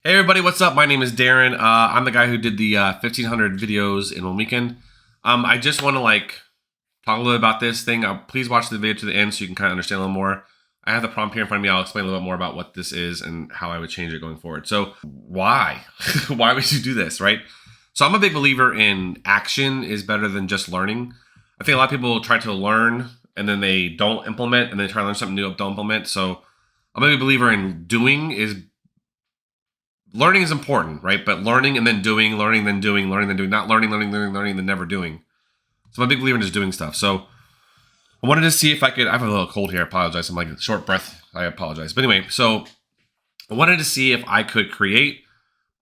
Hey everybody, what's up? My name is Darren. I'm the guy who did the 1,500 videos in one weekend. I just want to talk a little bit about this thing. Please watch the video to the end so you can kind of understand a little more. I have the prompt here in front of me. I'll explain a little bit more about what this is and how I would change it going forward. So why? Why would you do this, right? So I'm a big believer in action is better than just learning. I think a lot of people try to learn and then they don't implement and then try to learn something new, don't implement. So I'm a big believer in learning is important, right? But learning and then doing, learning then doing, learning then doing, not learning, then never doing. So I'm a big believer in just doing stuff. So I wanted to see if I could. I have a little cold here. I apologize. I'm like short breath. I apologize. But anyway, so I wanted to see if I could create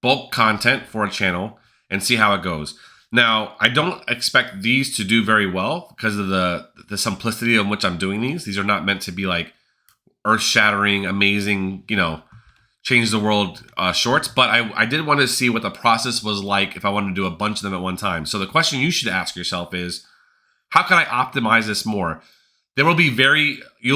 bulk content for a channel and see how it goes. Now, I don't expect these to do very well because of the simplicity of which I'm doing these. These are not meant to be like earth-shattering, amazing, change the world shorts, but I did want to see what the process was like if I wanted to do a bunch of them at one time. So the question you should ask yourself is, how can I optimize this more? You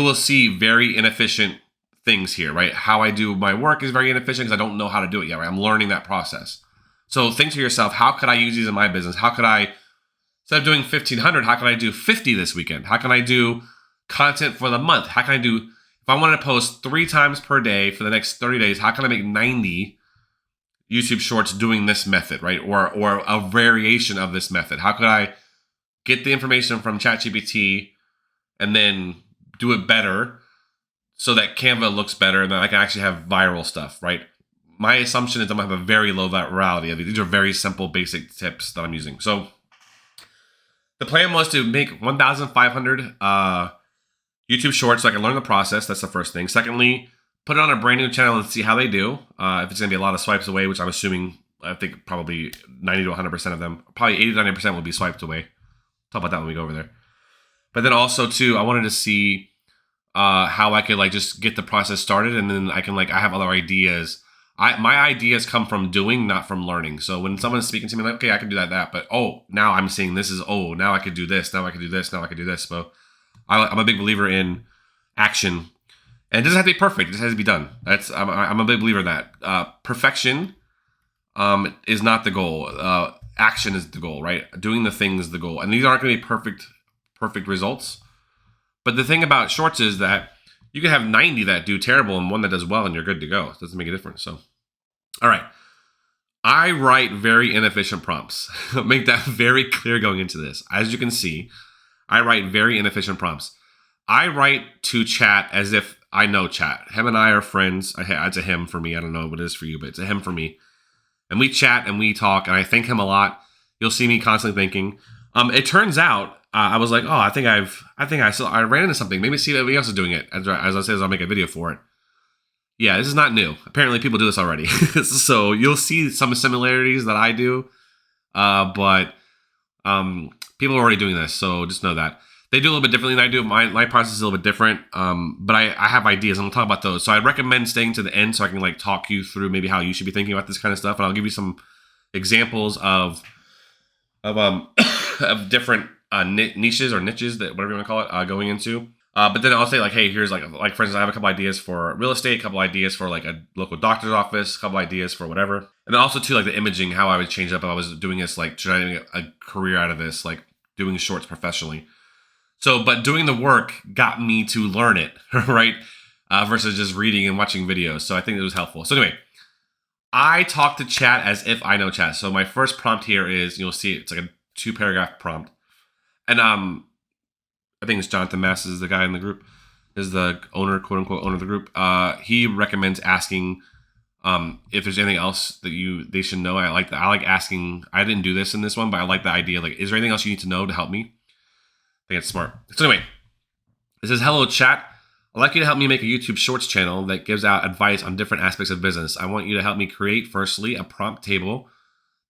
will see very inefficient things here, right? How I do my work is very inefficient because I don't know how to do it yet, right? I'm learning that process. So think to yourself, how could I use these in my business? How could I, instead of doing 1,500, how can I do 50 this weekend? How can I do content for the month? How can I do, if I wanted to post 3 times per day for the next 30 days, how can I make 90 YouTube shorts doing this method, right? Or a variation of this method? How could I get the information from ChatGPT and then do it better so that Canva looks better and then I can actually have viral stuff, right? My assumption is I'm going to have a very low virality of these. These are very simple, basic tips that I'm using. So the plan was to make 1,500 YouTube shorts so I can learn the process. That's the first thing. Secondly, put it on a brand new channel and see how they do. If it's going to be a lot of swipes away, which I'm assuming, I think probably 90 to 100% of them, probably 80 to 90% will be swiped away. Talk about that when we go over there. But then also too, I wanted to see how I could just get the process started, and then I can I have other ideas. My ideas come from doing, not from learning. So when someone's speaking to me, okay, I can do that, but now I'm seeing this is now I could do this, now I could do this, now I could do this. So I'm a big believer in action, and it doesn't have to be perfect. It just has to be done. I'm a big believer in that. Perfection is not the goal. Action is the goal, right? Doing the thing is the goal, and these aren't going to be perfect results. But the thing about shorts is that you can have 90 that do terrible and one that does well, and you're good to go. It doesn't make a difference. So, all right. I write very inefficient prompts. Make that very clear going into this. As you can see, I write very inefficient prompts. I write to chat as if I know chat. Him and I are friends. It's a him for me. I don't know what it is for you, but it's a him for me. And we chat and we talk, and I thank him a lot. You'll see me constantly thinking. It turns out I was like, I ran into something. Maybe see everybody else is doing it. As I say, I'll make a video for it. Yeah, this is not new. Apparently, people do this already. So you'll see some similarities that I do, but people are already doing this. So just know that they do a little bit differently than I do. My process is a little bit different, but I have ideas. I'm gonna talk about those. So I recommend staying to the end so I can talk you through maybe how you should be thinking about this kind of stuff, and I'll give you some examples of of different niches or niches, that whatever you want to call it, going into. But then I'll say hey, here's for instance, I have a couple ideas for real estate, a couple ideas for a local doctor's office, a couple ideas for whatever, and then also too the imaging, how I would change it up if I was doing this, trying to get a career out of this, doing shorts professionally. So, but doing the work got me to learn it, right? Versus just reading and watching videos. So I think it was helpful. So anyway, I talk to chat as if I know chat. So my first prompt here is, you'll see it's a 2-paragraph prompt. And I think it's Jonathan Mass is the guy in the group, is the owner, quote unquote, owner of the group. He recommends asking if there's anything else that they should know. I like asking. I didn't do this in this one, but I like the idea. Is there anything else you need to know to help me? I think it's smart. So anyway, it says, hello chat. I'd like you to help me make a YouTube Shorts channel that gives out advice on different aspects of business. I want you to help me create, firstly, a prompt table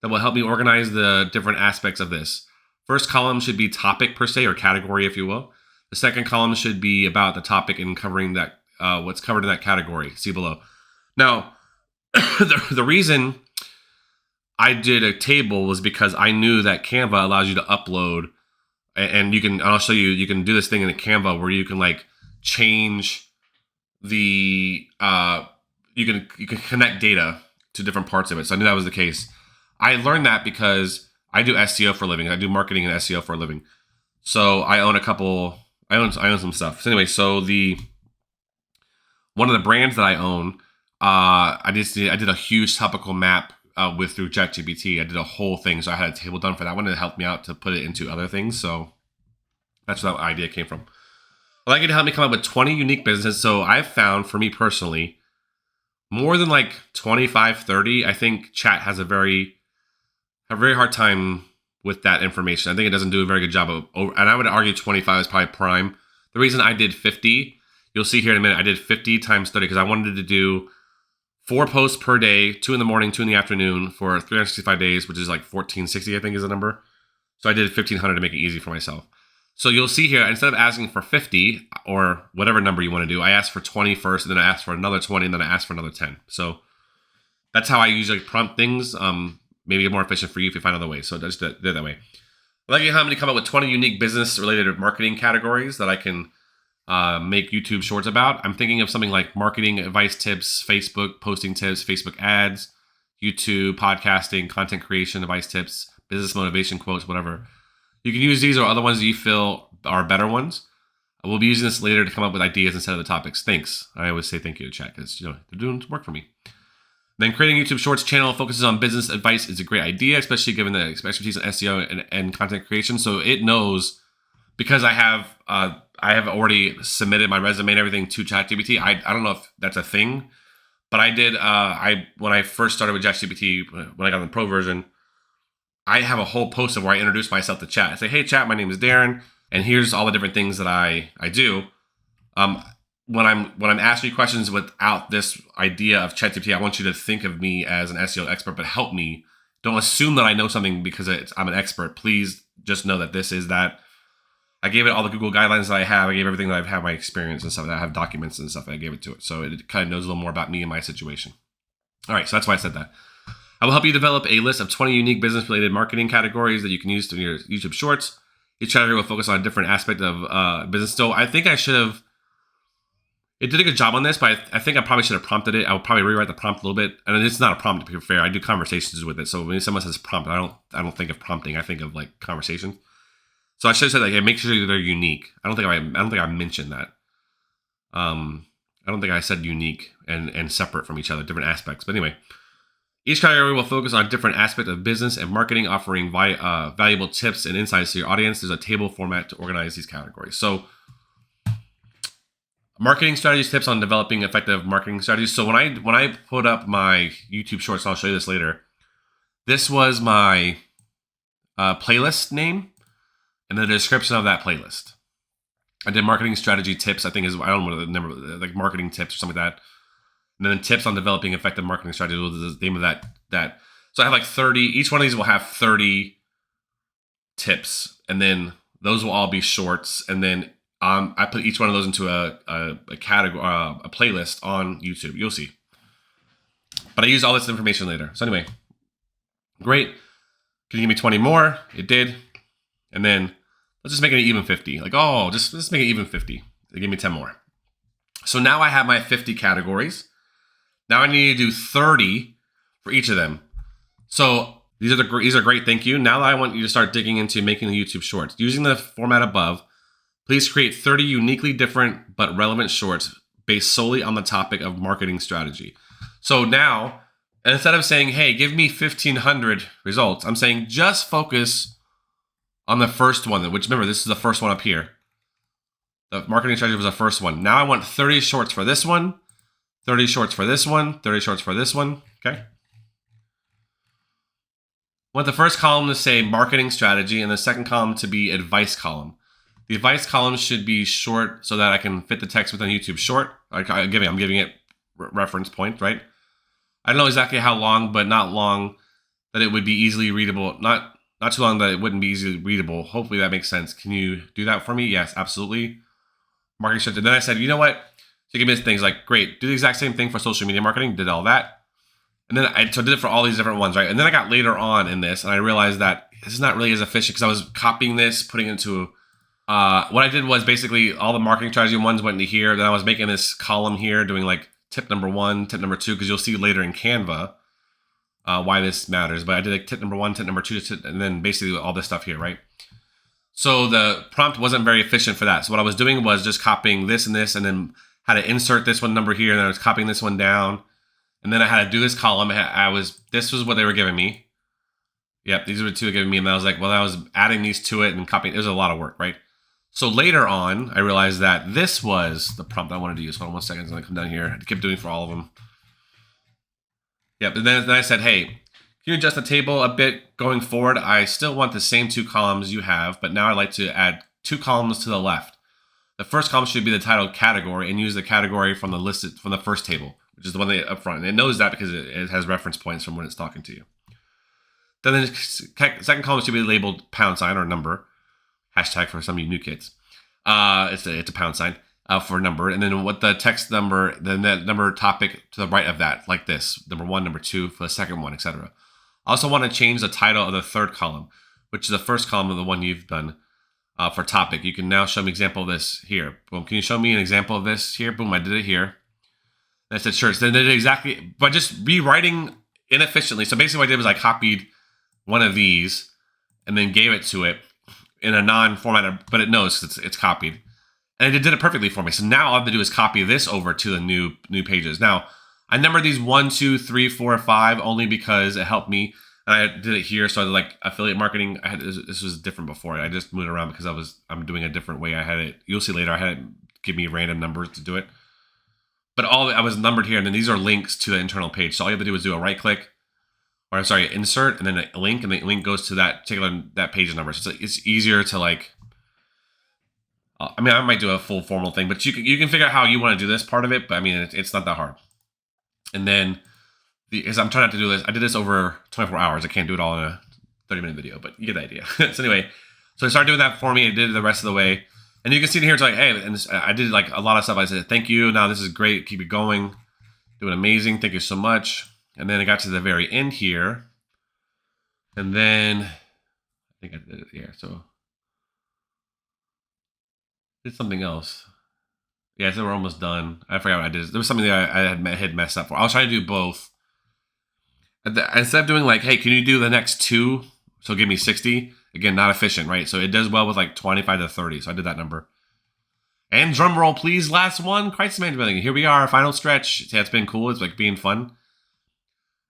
that will help me organize the different aspects of this. First column should be topic per se, or category, if you will. The second column should be about the topic and covering that what's covered in that category. See below. Now, the reason I did a table was because I knew that Canva allows you to upload, and I'll show you. You can do this thing in Canva where you can change the you can connect data to different parts of it. So I knew that was the case. I learned that because I do SEO for a living. I do marketing and SEO for a living. So I own I own some stuff. So anyway, one of the brands that I own, I did a huge topical map through ChatGPT. I did a whole thing, so I had a table done for that one to help me out to put it into other things. So that's where that idea came from. I like it to help me come up with 20 unique businesses. So I've found, for me personally, more than like 25, 30, I think chat has a very hard time with that information. I think it doesn't do a very good job of, and I would argue 25 is probably prime. The reason I did 50, you'll see here in a minute, I did 50 times 30 because I wanted to do 4 posts per day, 2 in the morning, 2 in the afternoon for 365 days, which is like 1460, I think is the number. So I did 1500 to make it easy for myself. So you'll see here, instead of asking for 50 or whatever number you want to do, I asked for 20 first, and then I asked for another 20, and then I asked for another 10. So that's how I usually prompt things. Maybe more efficient for you if you find other ways. So just do it that way. I like how I'm going to come up with 20 unique business-related marketing categories that I can make YouTube shorts about. I'm thinking of something like marketing advice tips, Facebook posting tips, Facebook ads, YouTube, podcasting, content creation, advice tips, business motivation quotes, whatever. You can use these or other ones that you feel are better ones. We'll be using this later to come up with ideas instead of the topics. Thanks. I always say thank you to chat because they're doing work for me. Then creating a YouTube Shorts channel focuses on business advice is a great idea, especially given the expertise in SEO and content creation. So it knows, because I have already submitted my resume and everything to ChatGPT. I don't know if that's a thing, but I did. When I first started with ChatGPT, when I got the pro version, I have a whole post of where I introduce myself to chat. I say, "Hey, chat, my name is Darren, and here's all the different things that I do." When I'm asking you questions without this idea of ChatGPT, I want you to think of me as an SEO expert, but help me. Don't assume that I know something because I'm an expert. Please just know that this is that. I gave it all the Google guidelines that I have. I gave everything that I've had my experience and stuff. That I have documents and stuff. And I gave it to it, so it kind of knows a little more about me and my situation. All right, so that's why I said that. I will help you develop a list of 20 unique business-related marketing categories that you can use in your YouTube Shorts. Each category will focus on a different aspect of business. So I think I should have. It did a good job on this, but I think I probably should have prompted it. I would probably rewrite the prompt a little bit. And it's not a prompt, to be fair. I do conversations with it. So when someone says prompt, I don't think of prompting. I think of like conversation. So I should have said like, hey, make sure they're unique. I don't think I mentioned that. I don't think I said unique and separate from each other, different aspects. But anyway, each category will focus on a different aspect of business and marketing, offering valuable tips and insights to your audience. There's a table format to organize these categories. So marketing strategies, tips on developing effective marketing strategies. So when I put up my YouTube Shorts, I'll show you this later. This was my playlist name and the description of that playlist. I did marketing strategy tips. I don't know the number, like marketing tips or something like that. And then tips on developing effective marketing strategies was the name of that. So I have like 30. Each one of these will have 30 tips, and then those will all be shorts, and then I put each one of those into a category, a playlist on YouTube. You'll see. But I use all this information later. So anyway, great. Can you give me 20 more? It did. And then let's just make it an even 50. Like, just make it even 50. They give me 10 more. So now I have my 50 categories. Now I need to do 30 for each of them. So these are great. Thank you. Now I want you to start digging into making the YouTube Shorts. Using the format above, please create 30 uniquely different but relevant shorts based solely on the topic of marketing strategy. So now, instead of saying, hey, give me 1,500 results, I'm saying just focus on the first one, which remember, this is the first one up here. The marketing strategy was the first one. Now I want 30 shorts for this one, 30 shorts for this one, 30 shorts for this one, okay? I want the first column to say marketing strategy and the second column to be advice column. The advice column should be short so that I can fit the text within YouTube Short. I'm giving it reference point, right? I don't know exactly how long, but not long that it would be easily readable. Not too long that it wouldn't be easily readable. Hopefully that makes sense. Can you do that for me? Yes, absolutely. Marketing strategy. Then I said, you know what? So you give me things like, great, do the exact same thing for social media marketing. Did all that. And then I did it for all these different ones, right? And then I got later on in this and I realized that this is not really as efficient because I was copying this, putting it into what I did was basically all the marketing strategy ones went into here. Then I was making this column here doing like tip number 1, tip number 2, because you'll see later in Canva, why this matters. But I did like tip number 1, tip number 2, and then basically all this stuff here, right? So the prompt wasn't very efficient for that. So what I was doing was just copying this and this, and then had to insert this one number here, and then I was copying this one down, and then I had to do this column. This was what they were giving me. Yep, these were the two they were giving me, and I was like, well, I was adding these to it and copying. It was a lot of work, right? So later on, I realized that this was the prompt I wanted to use. Hold on 1 second. I'm going to come down here. I kept doing it for all of them. Yep, and then I said, hey, can you adjust the table a bit going forward? I still want the same 2 columns you have, but now I'd like to add 2 columns to the left. The first column should be the title category, and use the category from the first table, which is the one up front. And it knows that because it has reference points from when it's talking to you. Then the second column should be labeled £, or number. Hashtag for some of you new kids. It's a £, for number. And then what the text number, then that number topic to the right of that, like this, number 1, number 2 for the second one, etc. I also want to change the title of the third column, which is the first column of the one you've done for topic. You can now show me an example of this here. Boom. Can you show me an example of this here? Boom. I did it here. And I said, sure. So then they did exactly, but just rewriting inefficiently. So basically what I did was I copied one of these and then gave it to it in a non-format, but it knows it's copied. And it did it perfectly for me. So now all I have to do is copy this over to the new pages. Now, I numbered these 1, 2, 3, 4, 5 only because it helped me. And I did it here, so I like affiliate marketing. This was different before. I just moved around because I'm doing a different way. I had it. You'll see later. I had it give me random numbers to do it. But I was numbered here, and then these are links to the internal page. So all you have to do is do a right click, or I'm sorry, insert, and then a link, and the link goes to that page number. So it's easier to like. I mean, I might do a full formal thing, but you can figure out how you want to do this part of it. But I mean, it's not that hard. And then, as I'm trying not to do this, I did this over 24 hours. I can't do it all in a 30-minute video, but you get the idea. So anyway, so I started doing that for me. I did it the rest of the way. And you can see here, it's like, hey, and I did like a lot of stuff. I said, thank you. Now this is great. Keep it going. Doing amazing. Thank you so much. And then I got to the very end here. And then, I think I did it here. So, did something else. Yeah, so we're almost done. I forgot what I did. There was something that I had messed up for. I was trying to do both. Instead of doing like, hey, can you do the next 2? So give me 60. Again, not efficient, right? So it does well with like 25 to 30. So I did that number. And drum roll, please. Last one. Christ, man. Here we are. Final stretch. Yeah, it's been cool. It's like being fun.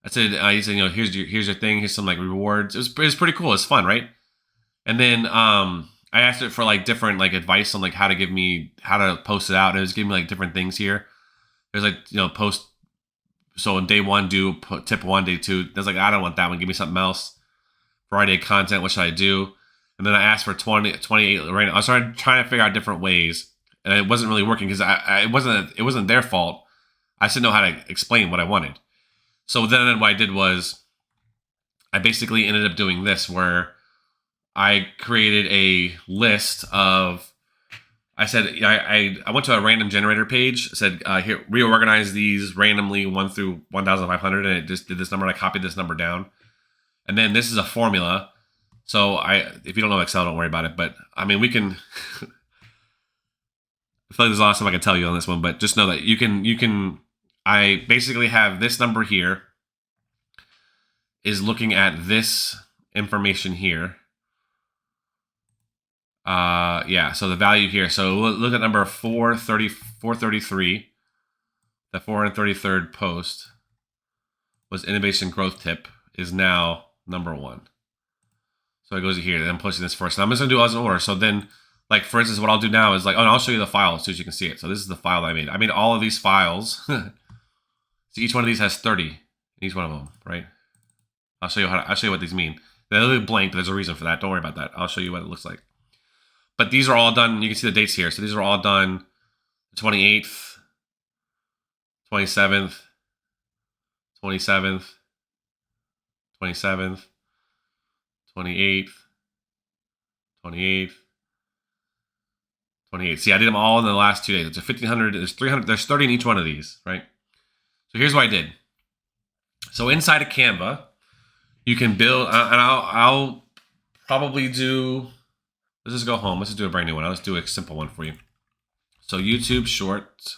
I said, he said, here's your thing. Here's some like rewards. It was pretty cool. It's fun, right? And then I asked it for like different like advice on like how to post it out. And it was giving me like different things here. There's like, post. So on day 1, do tip 1, day 2. There's like, I don't want that one. Give me something else. Friday content. What should I do? And then I asked for 28. Right now, I started trying to figure out different ways, and it wasn't really working because it wasn't their fault. I just didn't know how to explain what I wanted. So then what I did was I basically ended up doing this where I created a list of. I said I went to a random generator page. Said here reorganize these randomly 1 through 1,500, and it just did this number. And I copied this number down, and then this is a formula. So if you don't know Excel, don't worry about it. But I mean, we can. I feel like there's a lot of stuff I can tell you on this one, but just know that you can. I basically have this number here is looking at this information here. Yeah, so the value here. So look at number 433. The 433rd post was innovation growth tip is now number 1. So it goes here. Then I'm posting this first. And I'm just gonna do all this in order. So then, like for instance, what I'll do now is like, I'll show you the file so you can see it. So this is the file that I made. I made all of these files. So each one of these has 30. Each one of them, right? I'll show you what these mean. They look blank, but there's a reason for that. Don't worry about that. I'll show you what it looks like. But these are all done. You can see the dates here. So these are all done the 28th, 27th, 27th, 27th, 28th, 28th, 28th. See, I did them all in the last 2 days. It's a 1,500. There's 300. There's 30 in each one of these, right? So here's what I did. So inside of Canva, you can build, and I'll probably do. Let's just go home. Let's just do a brand new one. Let's do a simple one for you. So YouTube Shorts.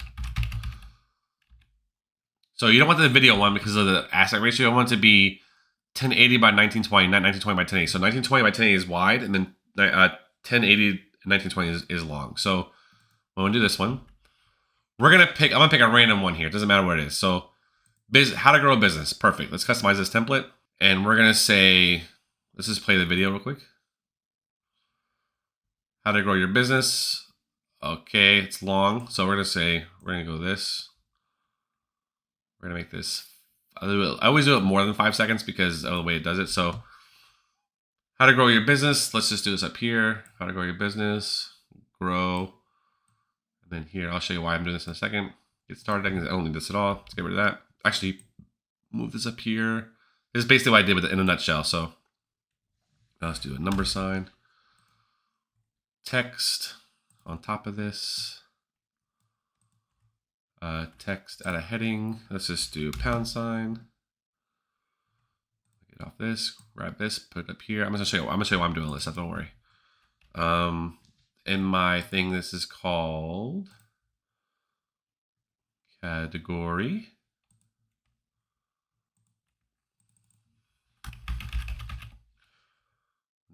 So you don't want the video one because of the aspect ratio. I want it to be 1080 by 1920, not 1920 by 1080. So 1920 by 1080 is wide, and then 1080 and 1920 is long. So I'm gonna do this one. I'm gonna pick a random one here. It doesn't matter what it is. So how to grow a business. Perfect. Let's customize this template. And we're gonna say, let's just play the video real quick. How to grow your business. Okay, it's long. So we're gonna go this. We're gonna make this, I always do it more than 5 seconds because of the way it does it. So how to grow your business. Let's just do this up here. How to grow your business, grow. And then here, I'll show you why I'm doing this in a second. Get started. I don't need this at all. Let's get rid of that. Actually, move this up here. This is basically what I did with it in a nutshell. So now let's do a number sign. Text on top of this. Text add a heading. Let's just do pound sign. Get off this, grab this, put it up here. I'm gonna show you why I'm doing this. Don't worry. In my thing, this is called category.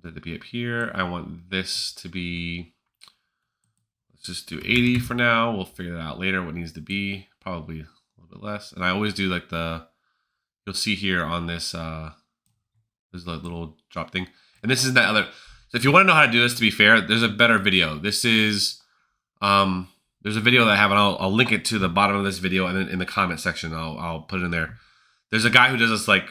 That to be up here. I want this to be, let's just do 80 for now. We'll figure that out later what it needs to be. Probably a little bit less. And I always do like you'll see here on this, there's a little drop thing. And this is that other, so if you want to know how to do this, to be fair, there's a better video. This is, there's a video that I have, and I'll link it to the bottom of this video, and then in the comment section, I'll put it in there. There's a guy who does this, like,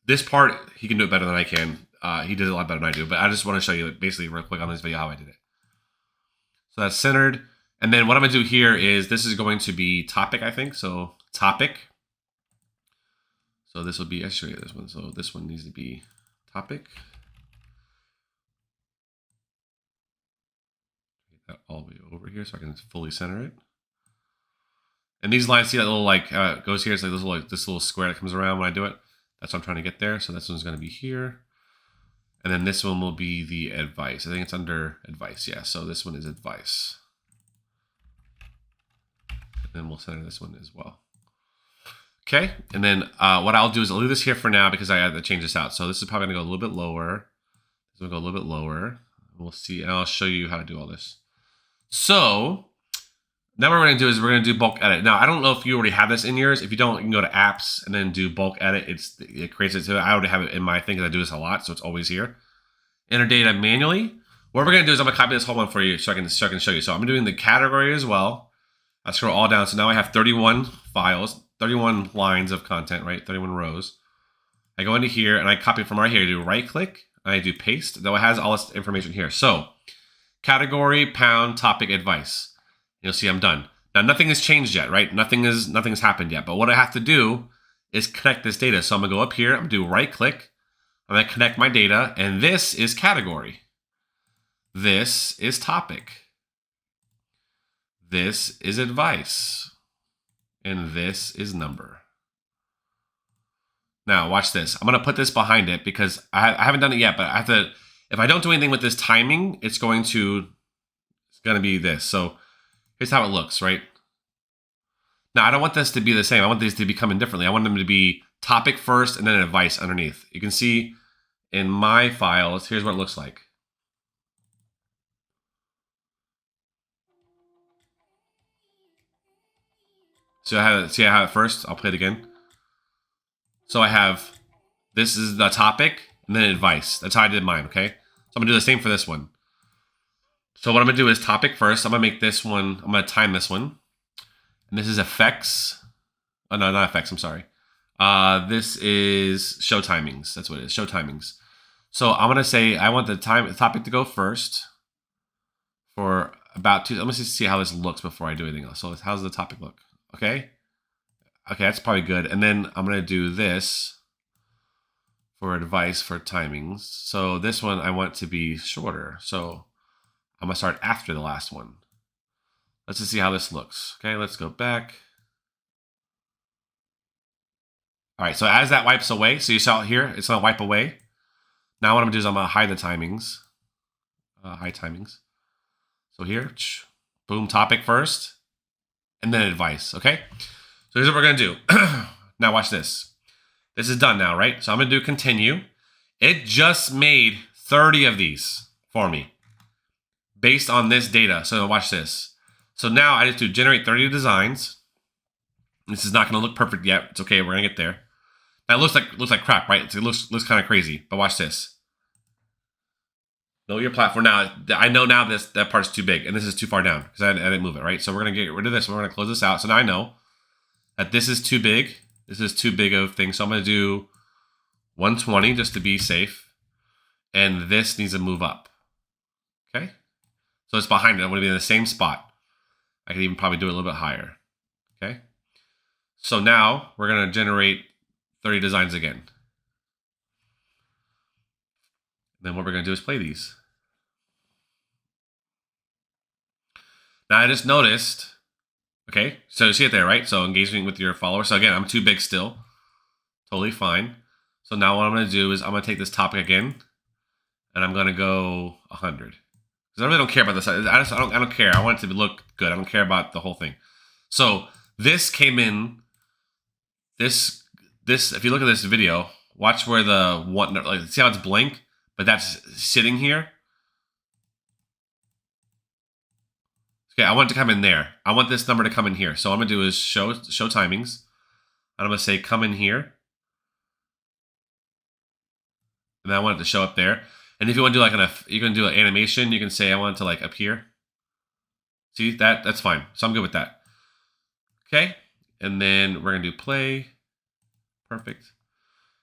this part, he can do it better than I can. He did it a lot better than I do, but I just want to show you basically real quick on this video how I did it. So that's centered. And then what I'm going to do here is this is going to be topic, I think. So topic. So this will be, I'll show you this one. So this one needs to be topic. Get that all the way over here so I can fully center it. And these lines, see that little like it goes here. It's like this little square that comes around when I do it. That's what I'm trying to get there. So this one's going to be here. And then this one will be the advice. I think it's under advice. Yeah. So this one is advice. And then we'll center this one as well. Okay. And then what I'll do is I'll leave this here for now because I had to change this out. So this is probably going to go a little bit lower. This will go a little bit lower. We'll see. And I'll show you how to do all this. So now what we're going to do is we're going to do bulk edit. Now, I don't know if you already have this in yours. If you don't, you can go to apps and then do bulk edit. It creates it. So I already have it in my thing because I do this a lot. So it's always here. Enter data manually. What we're going to do is I'm going to copy this whole one for you so I can show you. So I'm doing the category as well. I scroll all down. So now I have 31 files, 31 lines of content, right? 31 rows. I go into here and I copy from right here. I do right click and I do paste. Though it has all this information here. So category, pound, topic, advice. You'll see I'm done. Now nothing has changed yet, right? Nothing has happened yet. But what I have to do is connect this data. So I'm gonna go up here, I'm gonna do right click, I'm gonna connect my data, and this is category. This is topic. This is advice. And this is number. Now watch this. I'm gonna put this behind it because I haven't done it yet, but I have to, if I don't do anything with this timing, it's gonna be this. So here's how it looks, right? Now, I don't want this to be the same. I want these to be coming differently. I want them to be topic first and then advice underneath. You can see in my files, here's what it looks like. So I have it first. I'll play it again. So I have, this is the topic and then advice. That's how I did mine, okay? So I'm gonna do the same for this one. So what I'm gonna do is topic first. I'm gonna make this one, I'm gonna time this one. And this is effects. Oh, no, not effects, I'm sorry. This is show timings. That's what it is, show timings. So I'm gonna say I want the topic to go first for about 2. I'm gonna see how this looks before I do anything else. So how's the topic look? Okay. Okay, that's probably good. And then I'm gonna do this for advice for timings. So this one I want to be shorter. So I'm gonna start after the last one. Let's just see how this looks. Okay, let's go back. All right, so as that wipes away, so you saw it here, it's gonna wipe away. Now what I'm gonna do is I'm gonna hide the timings. Hide timings. So here, boom, topic first, and then advice, okay? So So here's what we're going to do. Now watch this. This is done now, right? So I'm going to do continue. It just made 30 of these for me based on this data. So watch this. So now I just do generate 30 designs. This is not going to look perfect yet. It's okay. We're going to get there. Now it looks like crap, right? It looks kind of crazy. But watch this. Know your platform. Now I know now that part's too big and this is too far down because I didn't move it, right? So we're going to get rid of this. We're going to close this out. So now I know that this is too big. This is too big of a thing. So I'm going to do 120 just to be safe. And this needs to move up. Okay? So it's behind it. I'm going to be in the same spot. I could even probably do it a little bit higher. Okay? So now we're going to generate 30 designs again. Then what we're going to do is play these. Now I just noticed, okay, so you see it there, right? So engaging with your followers. So again, I'm too big still. Totally fine. So now what I'm going to do is I'm going to take this topic again, and I'm going to go 100. Because I really don't care about this. I don't care. I want it to look good. I don't care about the whole thing. So this came in. This if you look at this video, watch where the one, like, see how it's blank, but that's sitting here. Okay, I want it to come in there. I want this number to come in here. So what I'm gonna do is show timings. And I'm gonna say come in here. And then I want it to show up there. And if you want to do like you can do an animation, you can say I want it to like appear. See that? That's fine. So I'm good with that. Okay. And then we're gonna do play. Perfect.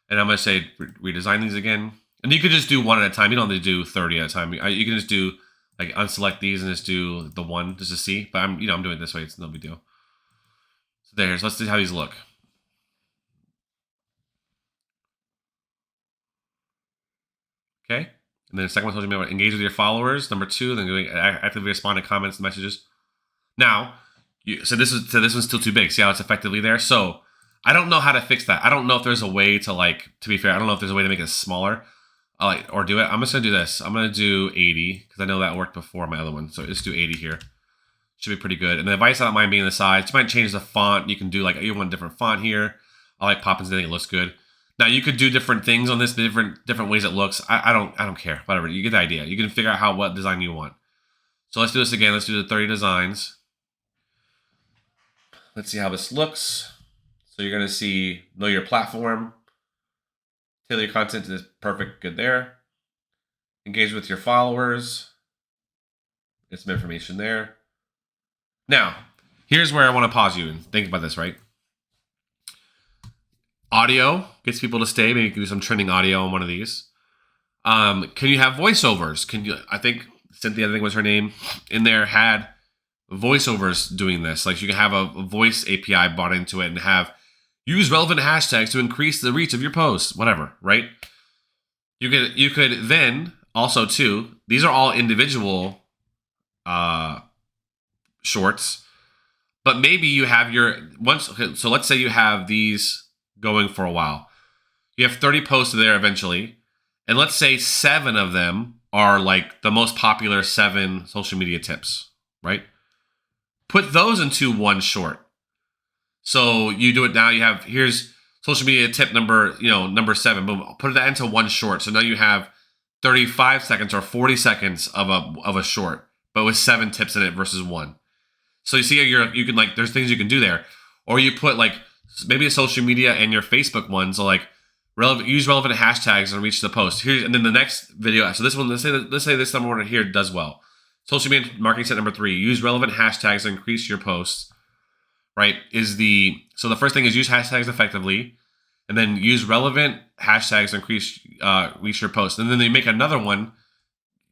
And I'm gonna say redesign these again. And you could just do one at a time. You don't have to do 30 at a time. You can just do like unselect these and just do the one just to see. But I'm doing it this way. It's no big deal. So there's. Let's see how these look. Okay. And then the second one told me about engage with your followers. Number 2, then doing actively respond to comments and messages. Now, so this one's still too big. See how it's effectively there? So I don't know how to fix that. I don't know if there's a way to to be fair, I don't know if there's a way to make it smaller. Or do it. I'm just gonna do this. I'm gonna do 80 because I know that worked before my other one. So let's do 80 here. Should be pretty good. And the advice I don't mind being the size. You might change the font. You can do like you want a different font here. I like Poppins. I think it looks good. Now you could do different things on this, different ways it looks. I don't care. Whatever. You get the idea. You can figure out what design you want. So let's do this again. Let's do the 30 designs. Let's see how this looks. So you're gonna see know your platform. Tailor your content to this. Perfect. Good there. Engage with your followers. Get some information there. Now, here's where I want to pause you and think about this, right? Audio gets people to stay. Maybe you can do some trending audio on one of these. Can you have voiceovers? I think Cynthia, I think was her name, in there had voiceovers doing this. Like you can have a voice API brought into it and have use relevant hashtags to increase the reach of your posts, whatever, right? You could then also too, these are all individual shorts, but maybe you have so let's say you have these going for a while. You have 30 posts there eventually, and let's say 7 of them are like the most popular 7 social media tips, right? Put those into one short. So you do it now. You have here's social media tip number 7. Boom. Put that into one short. So now you have 35 seconds or 40 seconds of a short, but with 7 tips in it versus 1. So you see you can there's things you can do there, or you put maybe a social media and your Facebook one. So use relevant hashtags and reach the post. And then the next video. So this one, let's say this number one here does well. Social media marketing set number 3. Use relevant hashtags to increase your posts. Right, so the first thing is use hashtags effectively, and then use relevant hashtags to increase reach your post. And then they make another one.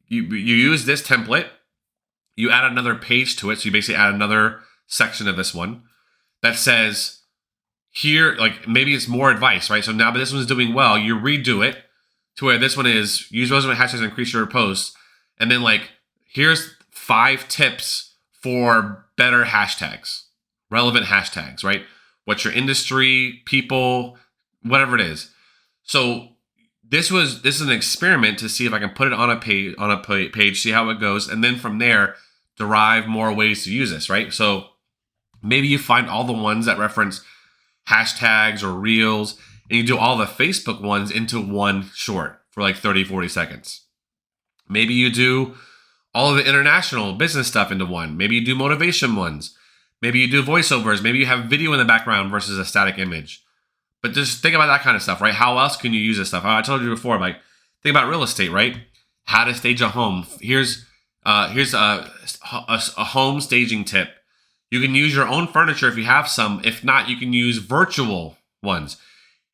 You use this template, you add another page to it. So you basically add another section of this one that says here, maybe it's more advice, right? So now that this one's doing well, you redo it to where this one is use relevant hashtags to increase your posts, and then here's 5 tips for better hashtags. Relevant hashtags, right? What's your industry, people, whatever it is. So this is an experiment to see if I can put it on a page, see how it goes, and then from there derive more ways to use this, right? So maybe you find all the ones that reference hashtags or reels, and you do all the Facebook ones into one short for like 30, 40 seconds. Maybe you do all of the international business stuff into one. Maybe you do motivation ones. Maybe you do voiceovers. Maybe you have video in the background versus a static image. But just think about that kind of stuff, right? How else can you use this stuff? I told you before, like, think about real estate, right? How to stage a home. Here's a home staging tip. You can use your own furniture if you have some. If not, you can use virtual ones.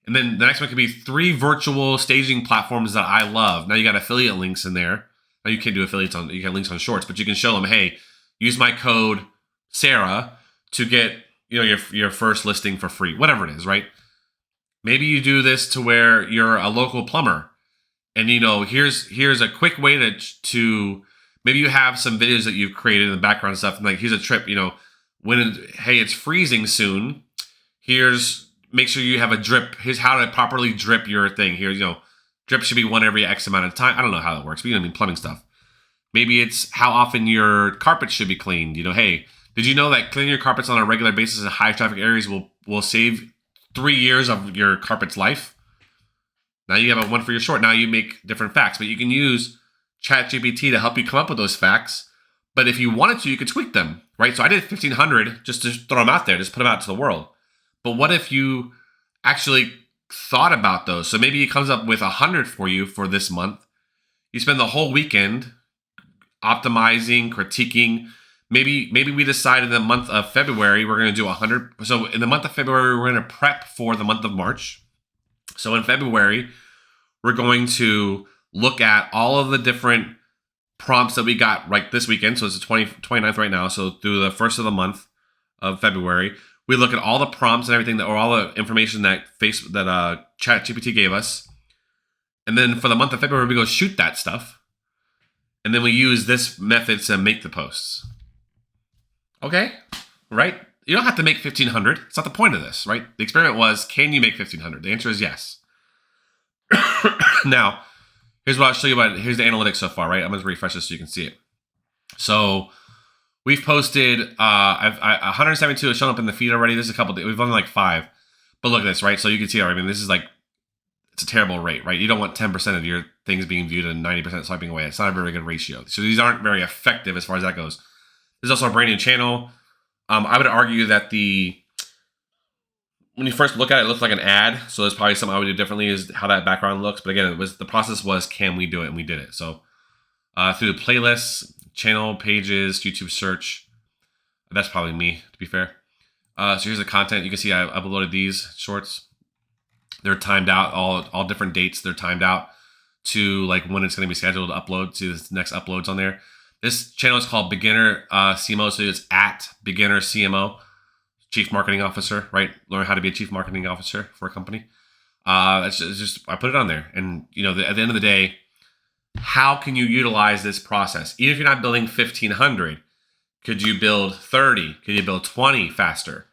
And then the next one could be 3 virtual staging platforms that I love. Now you got affiliate links in there. Now you can't do affiliates on, you got links on shorts, but you can show them, hey, use my code Sarah to get your first listing for free, whatever it is, right? Maybe you do this to where you're a local plumber, and here's a quick way to maybe you have some videos that you've created in the background and stuff, and like here's a trip, hey, it's freezing soon. Make sure you have a drip. Here's how to properly drip your thing. Here's drip should be one every X amount of time. I don't know how that works, but plumbing stuff. Maybe it's how often your carpets should be cleaned. Hey, did you know that cleaning your carpets on a regular basis in high traffic areas will save 3 years of your carpet's life? Now you have one for your short. Now you make different facts, but you can use ChatGPT to help you come up with those facts. But if you wanted to, you could tweak them, right? So I did 1,500 just to throw them out there, just put them out to the world. But what if you actually thought about those? So maybe it comes up with 100 for you for this month. You spend the whole weekend optimizing, critiquing. Maybe we decide in the month of February we're going to do 100. So in the month of February, we're going to prep for the month of March. So in February, we're going to look at all of the different prompts that we got right this weekend. So it's the 29th right now. So through the first of the month of February, we look at all the prompts and everything or all the information that ChatGPT gave us. And then for the month of February, we go shoot that stuff. And then we use this method to make the posts. Okay, right? You don't have to make 1,500. It's not the point of this, right? The experiment was, can you make 1,500? The answer is yes. Now, here's what I'll show you here's the analytics so far, right? I'm going to refresh this so you can see it. So we've posted, 172 has shown up in the feed already. There's a couple, we've done like 5. But look at this, right? So you can see, this is like, it's a terrible rate, right? You don't want 10% of your things being viewed and 90% swiping away. It's not a very good ratio. So these aren't very effective as far as that goes. There's also a brand new channel. I would argue that when you first look at it, it looks like an ad. So there's probably something I would do differently is how that background looks. But again, the process was, can we do it? And we did it. So through the playlists, channel pages, YouTube search. That's probably me, to be fair. So here's the content. You can see I uploaded these shorts. They're timed out, all different dates. They're timed out to like when it's going to be scheduled to upload to the next uploads on there. This channel is called Beginner CMO, so it's at Beginner CMO, Chief Marketing Officer, right? Learn how to be a Chief Marketing Officer for a company. It's just I put it on there, and at the end of the day, how can you utilize this process? Even if you're not building 1,500, could you build 30? Could you build 20 faster?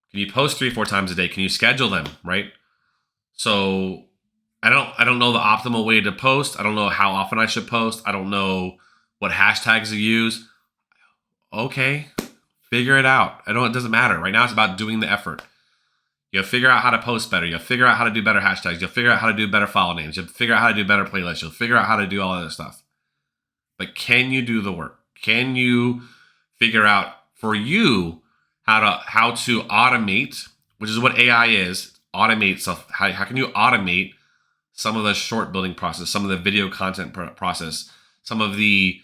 Can you post 3-4 times a day? Can you schedule them, right? So I don't know the optimal way to post. I don't know how often I should post. I don't know what hashtags to use. Okay, figure it out. It doesn't matter. Right now it's about doing the effort. You'll figure out how to post better. You'll figure out how to do better hashtags. You'll figure out how to do better file names. You'll figure out how to do better playlists. You'll figure out how to do all of this stuff. But can you do the work? Can you figure out for you how to automate, which is what AI is, automate stuff. How can you automate some of the short building process, some of the video content process, some of the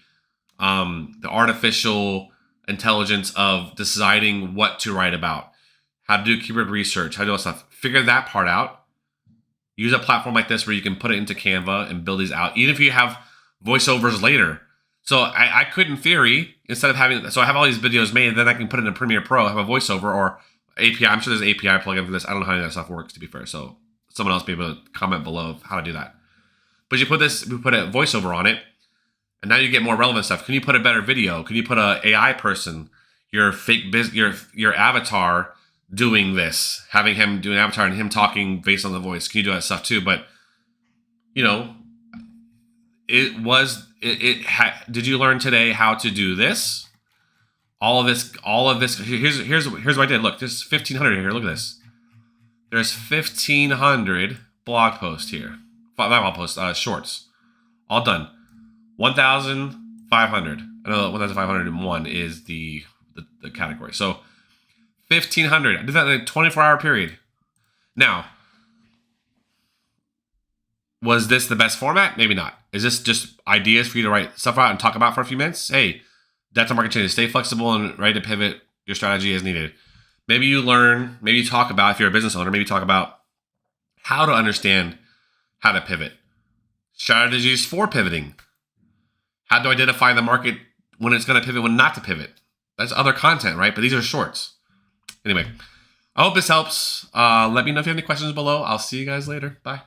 artificial intelligence of deciding what to write about, how to do keyword research, how to do all that stuff. Figure that part out. Use a platform like this where you can put it into Canva and build these out, even if you have voiceovers later. So I could, in theory, instead of having, so I have all these videos made, then I can put it in Premiere Pro, have a voiceover or API. I'm sure there's an API plugin for this. I don't know how any of that stuff works, to be fair. So someone else be able to comment below of how to do that. But we put a voiceover on it, and now you get more relevant stuff. Can you put a better video? Can you put an AI person, your avatar doing this, having him do an avatar and him talking based on the voice? Can you do that stuff too? But did you learn today how to do this? All of this. Here's what I did. Look, there's 1,500 here. Look at this. There's 1,500 blog posts here. Not blog posts, shorts. All done. 1,500. I know 1,501 is the category. So 1,500. I did that in a 24-hour period. Now, was this the best format? Maybe not. Is this just ideas for you to write stuff out and talk about for a few minutes? Hey, that's a market change. Stay flexible and ready to pivot your strategy as needed. Maybe you learn, maybe you talk about, if you're a business owner, maybe talk about how to understand how to pivot. Strategies for pivoting. How to identify the market when it's going to pivot, when not to pivot. That's other content, right? But these are shorts. Anyway, I hope this helps. Let me know if you have any questions below. I'll see you guys later. Bye.